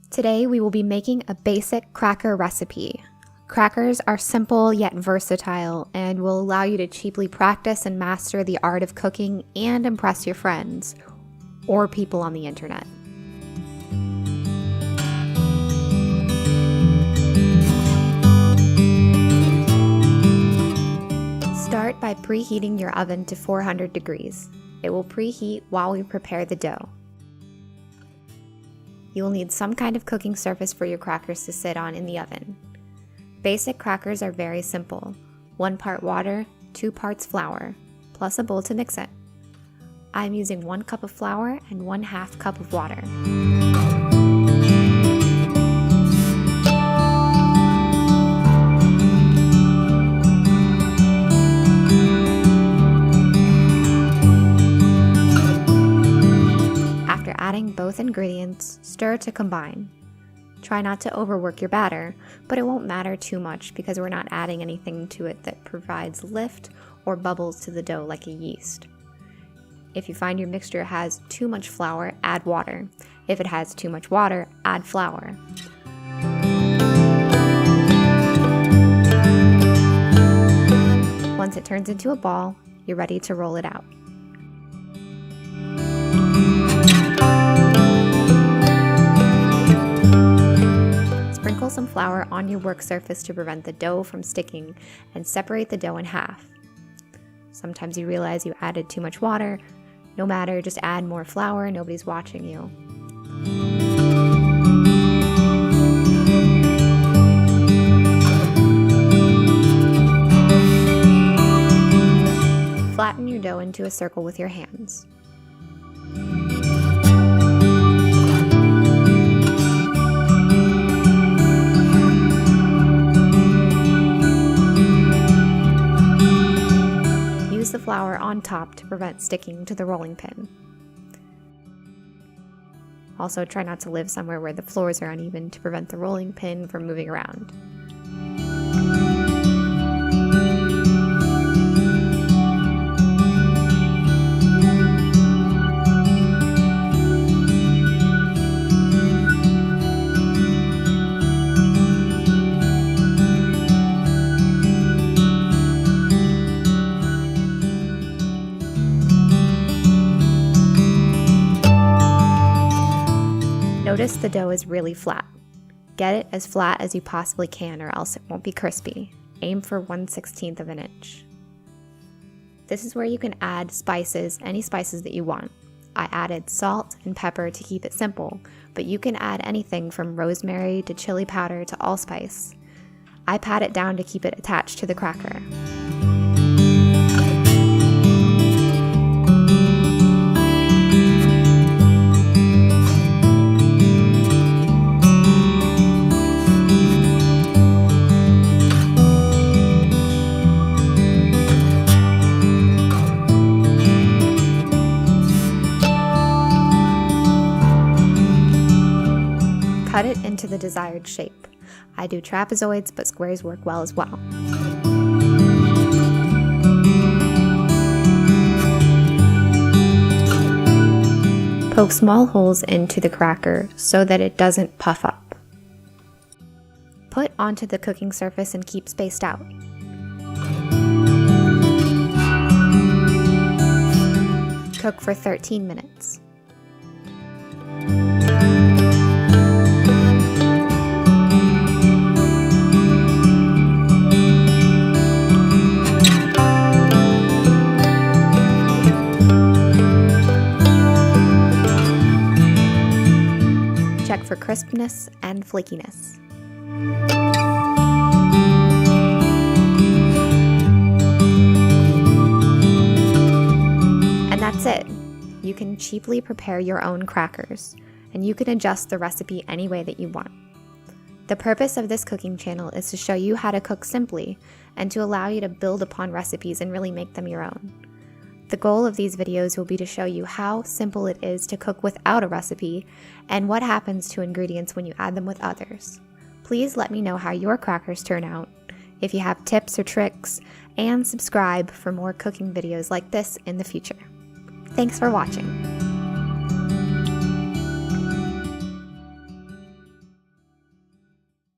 Today we will be making a basic cracker recipe. Crackers are simple yet versatile and will allow you to cheaply practice and master the art of cooking and impress your friends or people on the internet. Start by preheating your oven to 400 degrees. It will preheat while we prepare the dough. You will need some kind of cooking surface for your crackers to sit on in the oven. Basic crackers are very simple. 1 part water, 2 parts flour, plus a bowl to mix it. I'm using 1 cup of flour and 1/2 cup of water. Adding both ingredients, stir to combine. Try not to overwork your batter, but it won't matter too much because we're not adding anything to it that provides lift or bubbles to the dough like a yeast. If you find your mixture has too much flour, add water. If it has too much water, add flour. Once it turns into a ball, you're ready to roll it out. Sprinkle some flour on your work surface to prevent the dough from sticking and separate the dough in half. Sometimes you realize you added too much water. No matter, just add more flour, nobody's watching you. Flatten your dough into a circle with your hands. Use the flour on top to prevent sticking to the rolling pin. Also, try not to live somewhere where the floors are uneven to prevent the rolling pin from moving around. Notice the dough is really flat. Get it as flat as you possibly can or else it won't be crispy. Aim for 1/16 of an inch. This is where you can add spices, any spices that you want. I added salt and pepper to keep it simple, but you can add anything from rosemary to chili powder to allspice. I pat it down to keep it attached to the cracker. Cut it into the desired shape. I do trapezoids, but squares work well as well. Poke small holes into the cracker so that it doesn't puff up. Put onto the cooking surface and keep spaced out. Cook for 13 minutes. Check for crispness and flakiness. And that's it. You can cheaply prepare your own crackers, and you can adjust the recipe any way that you want. The purpose of this cooking channel is to show you how to cook simply and to allow you to build upon recipes and really make them your own. The goal of these videos will be to show you how simple it is to cook without a recipe and what happens to ingredients when you add them with others. Please let me know how your crackers turn out, if you have tips or tricks, and subscribe for more cooking videos like this in the future. Thanks for watching.